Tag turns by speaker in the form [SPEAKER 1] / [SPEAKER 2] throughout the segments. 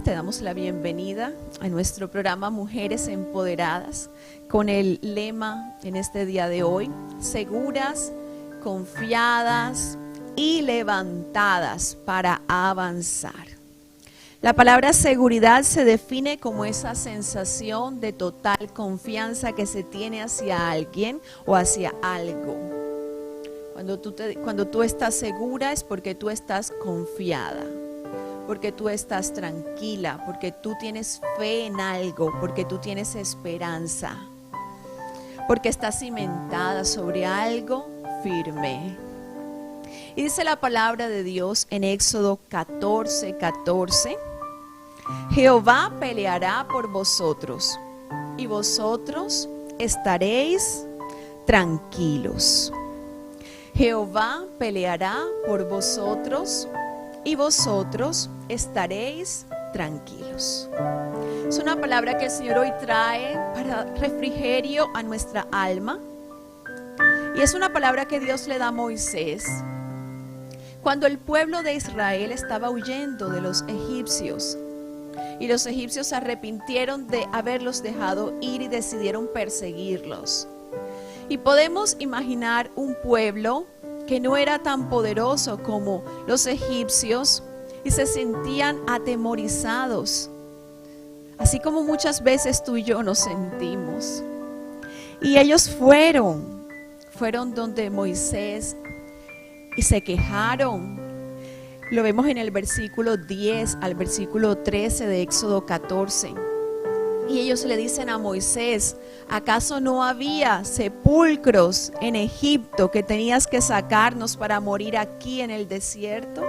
[SPEAKER 1] Te damos la bienvenida a nuestro programa Mujeres Empoderadas con el lema en este día de hoy: seguras, confiadas y levantadas para avanzar. La palabra seguridad se define como esa sensación de total confianza que se tiene hacia alguien o hacia algo. Cuando tú estás segura es porque tú estás confiada, porque tú estás tranquila, porque tú tienes fe en algo, porque tú tienes esperanza, porque estás cimentada sobre algo firme. Y dice la palabra de Dios en Éxodo 14:14, Jehová peleará por vosotros y vosotros estaréis tranquilos. Jehová peleará por vosotros y vosotros estaréis tranquilos. Es una palabra que el Señor hoy trae para refrigerio a nuestra alma. Y es una palabra que Dios le da a Moisés cuando el pueblo de Israel estaba huyendo de los egipcios. Y los egipcios se arrepintieron de haberlos dejado ir y decidieron perseguirlos. Y podemos imaginar un pueblo que no era tan poderoso como los egipcios y se sentían atemorizados, así como muchas veces tú y yo nos sentimos. Y ellos fueron donde Moisés y se quejaron. Lo vemos en el versículo 10 al versículo 13 de Éxodo 14. Y ellos le dicen a Moisés: ¿acaso no había sepulcros en Egipto que tenías que sacarnos para morir aquí en el desierto?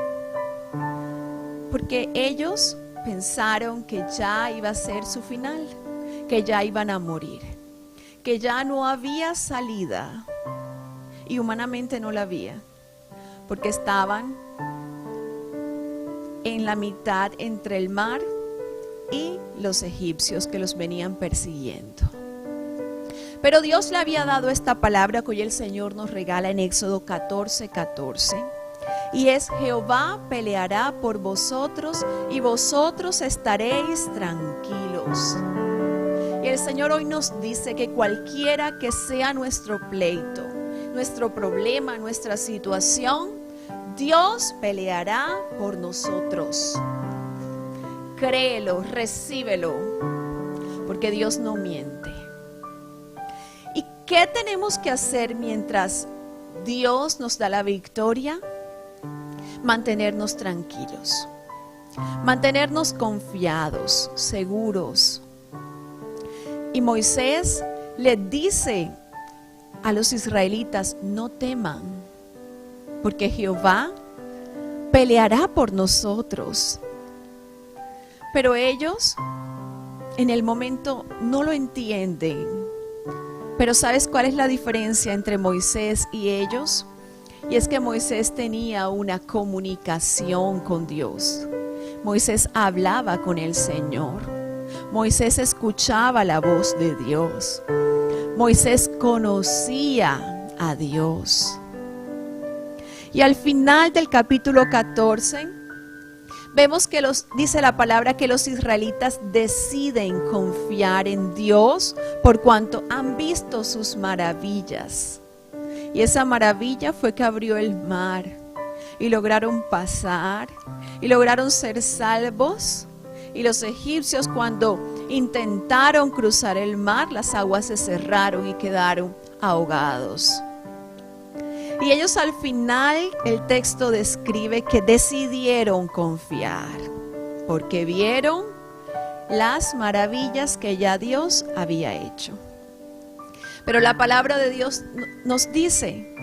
[SPEAKER 1] Porque ellos pensaron que ya iba a ser su final, que ya iban a morir, que ya no había salida. Y humanamente no la había, porque estaban en la mitad entre el mar y los egipcios que los venían persiguiendo. Pero Dios le había dado esta palabra que hoy el Señor nos regala en Éxodo 14:14, y es: Jehová peleará por vosotros y vosotros estaréis tranquilos. Y el Señor hoy nos dice que cualquiera que sea nuestro pleito, nuestro problema, nuestra situación, Dios peleará por nosotros. Créelo, recíbelo, porque Dios no miente. ¿Y qué tenemos que hacer mientras Dios nos da la victoria? Mantenernos tranquilos, mantenernos confiados, seguros. Y Moisés le dice a los israelitas: no teman, porque Jehová peleará por nosotros. Pero ellos en el momento no lo entienden. Pero ¿sabes cuál es la diferencia entre Moisés y ellos? Y es que Moisés tenía una comunicación con Dios. Moisés hablaba con el Señor. Moisés escuchaba la voz de Dios. Moisés conocía a Dios. Y al final del capítulo 14, vemos que dice la palabra que los israelitas deciden confiar en Dios por cuanto han visto sus maravillas. Y esa maravilla fue que abrió el mar y lograron pasar y lograron ser salvos. Y los egipcios, cuando intentaron cruzar el mar, las aguas se cerraron y quedaron ahogados. Y ellos al final, el texto describe que decidieron confiar, porque vieron las maravillas que ya Dios había hecho. Pero la palabra de Dios nos dice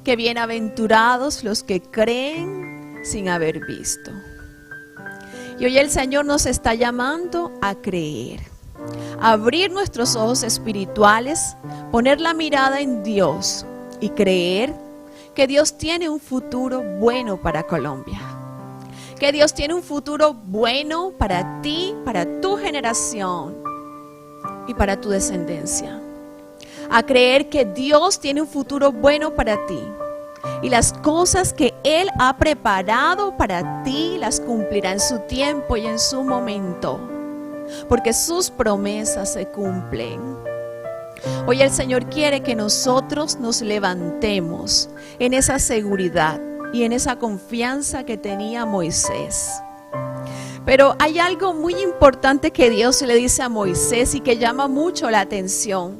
[SPEAKER 1] que bienaventurados los que creen sin haber visto. Y hoy el Señor nos está llamando a creer, a abrir nuestros ojos espirituales, poner la mirada en Dios y creer que Dios tiene un futuro bueno para Colombia, que Dios tiene un futuro bueno para ti, para tu generación y para tu descendencia. A creer que Dios tiene un futuro bueno para ti, Y las cosas que Él ha preparado para ti las cumplirá en su tiempo y en su momento, porque sus promesas se cumplen. Hoy el Señor quiere que nosotros nos levantemos en esa seguridad y en esa confianza que tenía Moisés. Pero hay algo muy importante que Dios le dice a Moisés y que llama mucho la atención,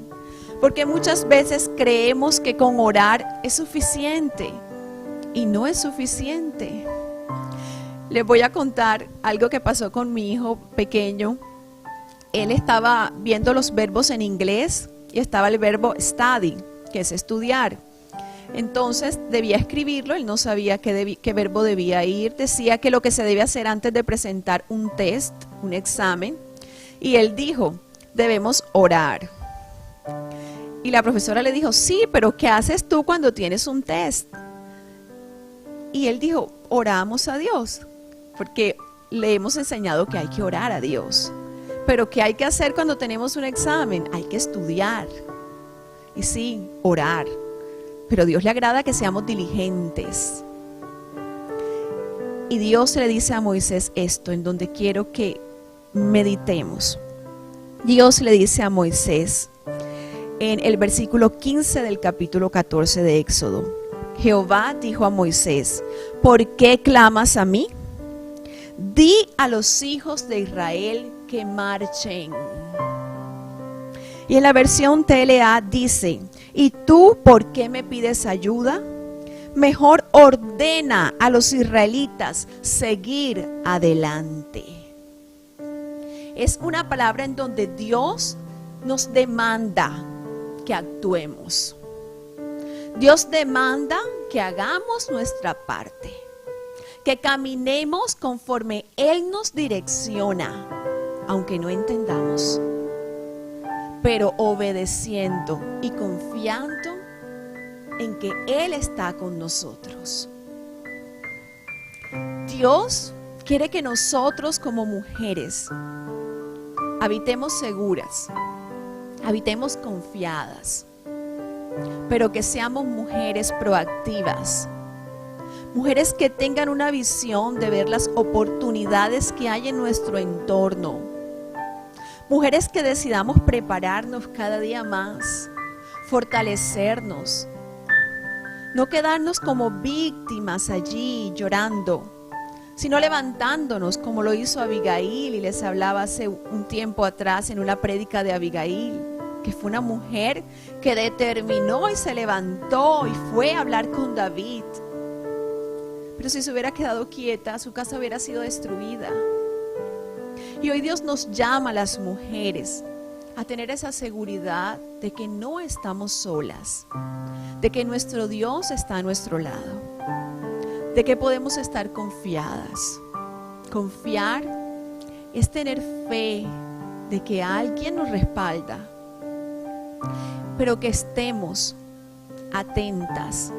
[SPEAKER 1] porque muchas veces creemos que con orar es suficiente y no es suficiente. Les voy a contar algo que pasó con mi hijo pequeño. Él estaba viendo los verbos en inglés y estaba el verbo study, que es estudiar. Entonces debía escribirlo, él no sabía qué verbo debía ir. Decía que lo que se debe hacer antes de presentar un test, un examen, y él dijo, debemos orar. Y la profesora le dijo, sí, pero ¿qué haces tú cuando tienes un test? Y él dijo, oramos a Dios, porque le hemos enseñado que hay que orar a Dios. Pero ¿qué hay que hacer cuando tenemos un examen? Hay que estudiar. Y sí, orar. Pero a Dios le agrada que seamos diligentes. Y Dios le dice a Moisés esto, en donde quiero que meditemos. Dios le dice a Moisés, en el versículo 15 del capítulo 14 de Éxodo, Jehová dijo a Moisés, ¿por qué clamas a mí? Di a los hijos de Israel que marchen. Y en la versión TLA dice, ¿y tú por qué me pides ayuda? Mejor ordena a los israelitas seguir adelante. Es una palabra en donde Dios nos demanda que actuemos. Dios demanda que hagamos nuestra parte, que caminemos conforme Él nos direcciona, aunque no entendamos, pero obedeciendo y confiando en que Él está con nosotros. Dios quiere que nosotros como mujeres habitemos seguras, habitemos confiadas, pero que seamos mujeres proactivas, mujeres que tengan una visión de ver las oportunidades que hay en nuestro entorno, mujeres que decidamos prepararnos cada día más, fortalecernos, no quedarnos como víctimas allí llorando, sino levantándonos como lo hizo Abigail, y les hablaba hace un tiempo atrás en una prédica de Abigail, que fue una mujer que determinó y se levantó y fue a hablar con David. Pero si se hubiera quedado quieta, su casa hubiera sido destruida. Y hoy Dios nos llama a las mujeres a tener esa seguridad de que no estamos solas, de que nuestro Dios está a nuestro lado, de que podemos estar confiadas. Confiar es tener fe de que alguien nos respalda, pero que estemos atentas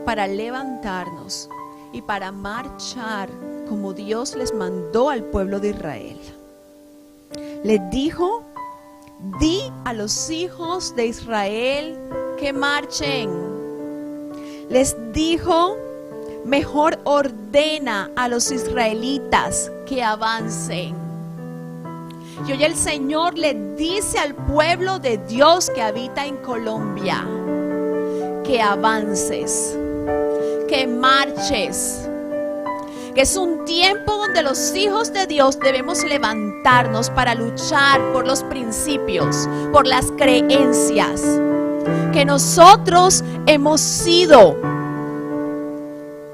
[SPEAKER 1] para levantarnos y para marchar como Dios les mandó al pueblo de Israel. Les dijo, di a los hijos de Israel que marchen. Les dijo, mejor ordena a los israelitas que avancen. Y hoy el Señor le dice al pueblo de Dios que habita en Colombia, que avances, que marches, que es un tiempo donde los hijos de Dios debemos levantarnos para luchar por los principios, por las creencias que nosotros hemos sido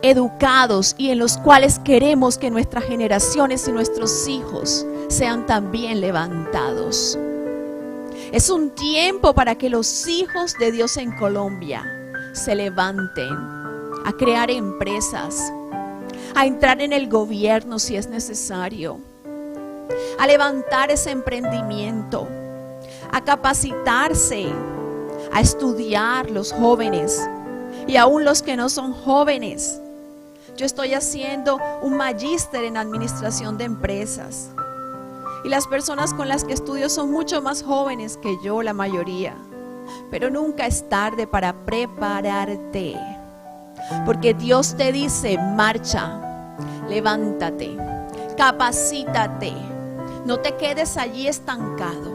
[SPEAKER 1] educados y en los cuales queremos que nuestras generaciones y nuestros hijos sean también levantados. Es un tiempo para que los hijos de Dios en Colombia se levanten a crear empresas, a entrar en el gobierno si es necesario, a levantar ese emprendimiento, a capacitarse, a estudiar los jóvenes y aún los que no son jóvenes. Yo estoy haciendo un magíster en administración de empresas y las personas con las que estudio son mucho más jóvenes que yo, la mayoría. Pero nunca es tarde para prepararte. Porque Dios te dice, marcha, levántate, capacítate, no te quedes allí estancado.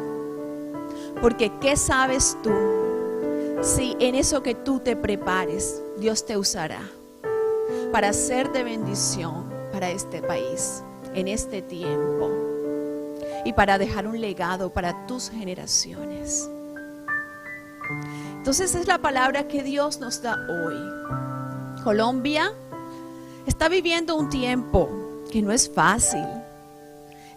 [SPEAKER 1] Porque ¿qué sabes tú si en eso que tú te prepares, Dios te usará para ser de bendición para este país, en este tiempo, y para dejar un legado para tus generaciones? Entonces es la palabra que Dios nos da hoy. Colombia está viviendo un tiempo que no es fácil.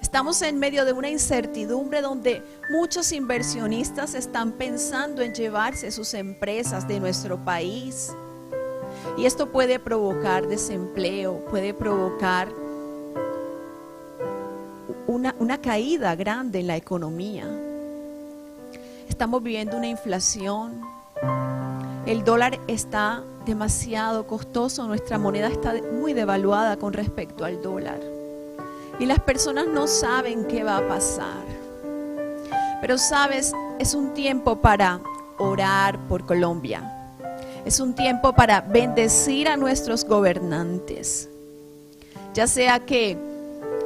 [SPEAKER 1] Estamos en medio de una incertidumbre donde muchos inversionistas están pensando en llevarse sus empresas de nuestro país. Y esto puede provocar desempleo, puede provocar una caída grande en la economía. Estamos viviendo una inflación. El dólar está demasiado costoso, nuestra moneda está muy devaluada con respecto al dólar. Y las personas no saben qué va a pasar. Pero sabes, es un tiempo para orar por Colombia. Es un tiempo para bendecir a nuestros gobernantes. Ya sea que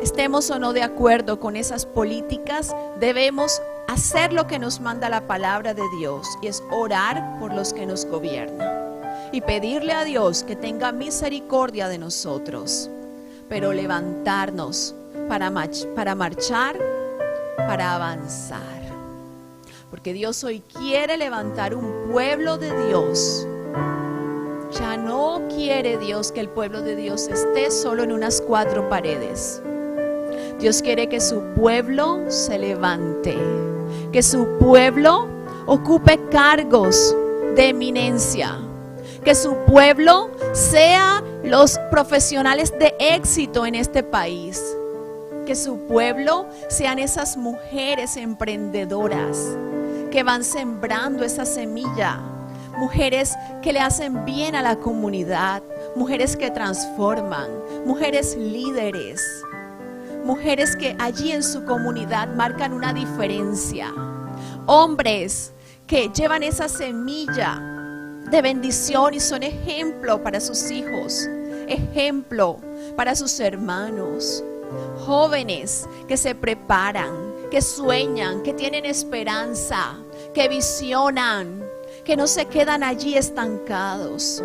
[SPEAKER 1] estemos o no de acuerdo con esas políticas, debemos hacer lo que nos manda la palabra de Dios, y es orar por los que nos gobiernan y pedirle a Dios que tenga misericordia de nosotros, pero levantarnos para marchar, para avanzar, porque Dios hoy quiere levantar un pueblo de Dios. Ya no quiere Dios que el pueblo de Dios esté solo en unas 4 paredes. Dios quiere que su pueblo se levante, que su pueblo ocupe cargos de eminencia, que su pueblo sea los profesionales de éxito en este país, que su pueblo sean esas mujeres emprendedoras que van sembrando esa semilla, mujeres que le hacen bien a la comunidad, mujeres que transforman, mujeres líderes, mujeres que allí en su comunidad marcan una diferencia, hombres que llevan esa semilla de bendición y son ejemplo para sus hijos, ejemplo para sus hermanos, jóvenes que se preparan, que sueñan, que tienen esperanza, que visionan, que no se quedan allí estancados.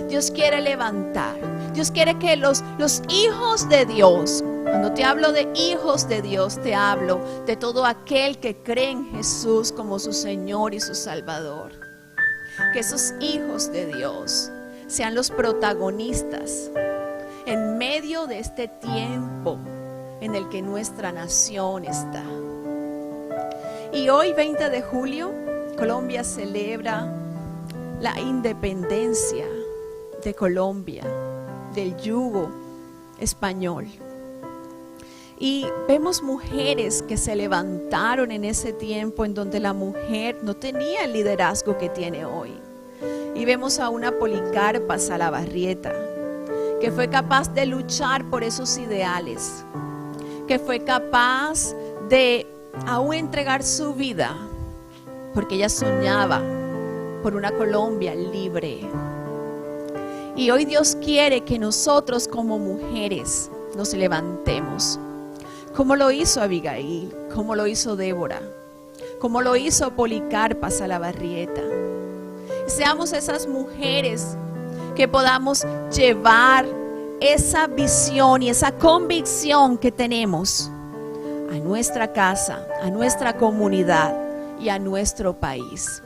[SPEAKER 1] Dios quiere levantar, Dios quiere que los hijos de Dios, cuando te hablo de hijos de Dios, te hablo de todo aquel que cree en Jesús como su Señor y su Salvador. Que esos hijos de Dios sean los protagonistas en medio de este tiempo en el que nuestra nación está. Y hoy, 20 de julio, Colombia celebra la independencia de Colombia, del yugo español. Y vemos mujeres que se levantaron en ese tiempo en donde la mujer no tenía el liderazgo que tiene hoy. Y vemos a una Policarpa Salabarrieta, que fue capaz de luchar por esos ideales, que fue capaz de aún entregar su vida, porque ella soñaba por una Colombia libre. Y hoy Dios quiere que nosotros como mujeres nos levantemos, como lo hizo Abigail, como lo hizo Débora, como lo hizo Policarpa Salabarrieta. Seamos esas mujeres que podamos llevar esa visión y esa convicción que tenemos a nuestra casa, a nuestra comunidad y a nuestro país.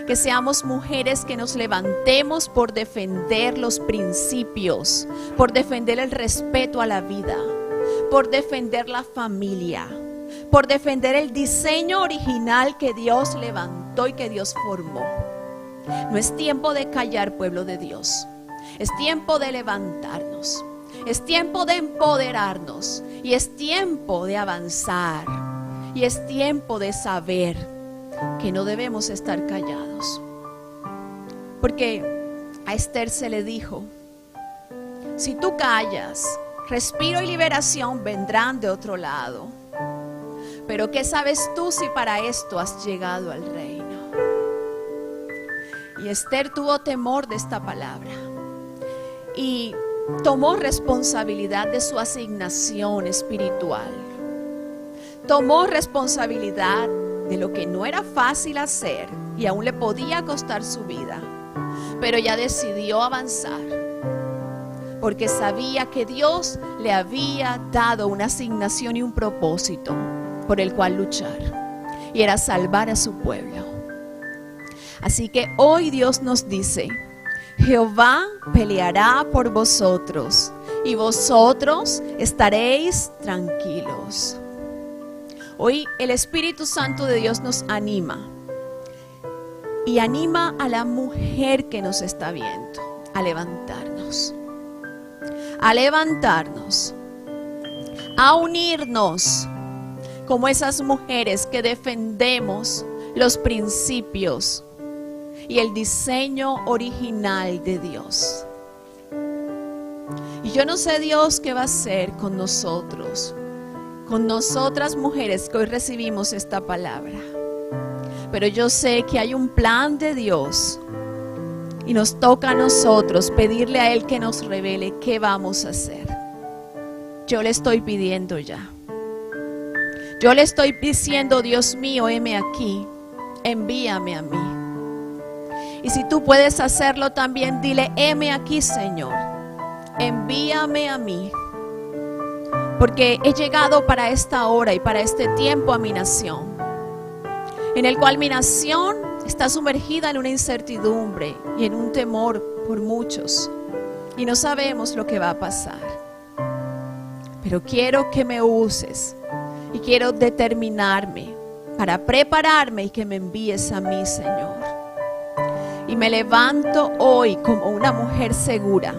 [SPEAKER 1] Que seamos mujeres que nos levantemos por defender los principios, por defender el respeto a la vida, por defender la familia, por defender el diseño original que Dios levantó y que Dios formó. No es tiempo de callar, pueblo de Dios. Es tiempo de levantarnos. Es tiempo de empoderarnos. Y es tiempo de avanzar. Y es tiempo de saber que no debemos estar callados. Porque a Esther se le dijo: si tú callas, respiro y liberación vendrán de otro lado. Pero ¿qué sabes tú si para esto has llegado al reino? Y Esther tuvo temor de esta palabra. y tomó responsabilidad de su asignación espiritual. Tomó responsabilidad de lo que no era fácil hacer y aún le podía costar su vida, pero ella decidió avanzar porque sabía que Dios le había dado una asignación y un propósito por el cual luchar, y era salvar a su pueblo. Así que hoy Dios nos dice: Jehová peleará por vosotros y vosotros estaréis tranquilos. Hoy el Espíritu Santo de Dios nos anima y anima a la mujer que nos está viendo a levantarnos, a unirnos como esas mujeres que defendemos los principios y el diseño original de Dios. Y yo no sé, Dios, qué va a hacer con nosotros, con nosotras mujeres que hoy recibimos esta palabra, pero yo sé que hay un plan de Dios y nos toca a nosotros pedirle a Él que nos revele qué vamos a hacer. Yo le estoy pidiendo ya. Yo le estoy diciendo: Dios mío, heme aquí, envíame a mí. Y si tú puedes hacerlo también, dile: heme aquí, Señor, envíame a mí. Porque he llegado para esta hora y para este tiempo a mi nación, en el cual mi nación está sumergida en una incertidumbre y en un temor por muchos, y no sabemos lo que va a pasar. Pero quiero que me uses y quiero determinarme para prepararme y que me envíes a mí, Señor. Y me levanto hoy como una mujer segura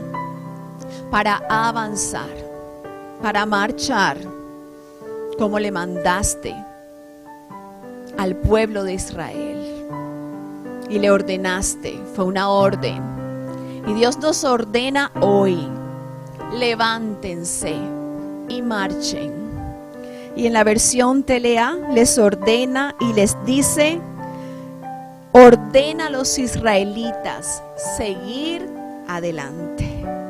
[SPEAKER 1] para avanzar, para marchar como le mandaste al pueblo de Israel. Y le ordenaste, fue una orden. Y Dios nos ordena hoy: levántense y marchen. Y en la versión Telea les ordena y les dice: ordena a los israelitas seguir adelante.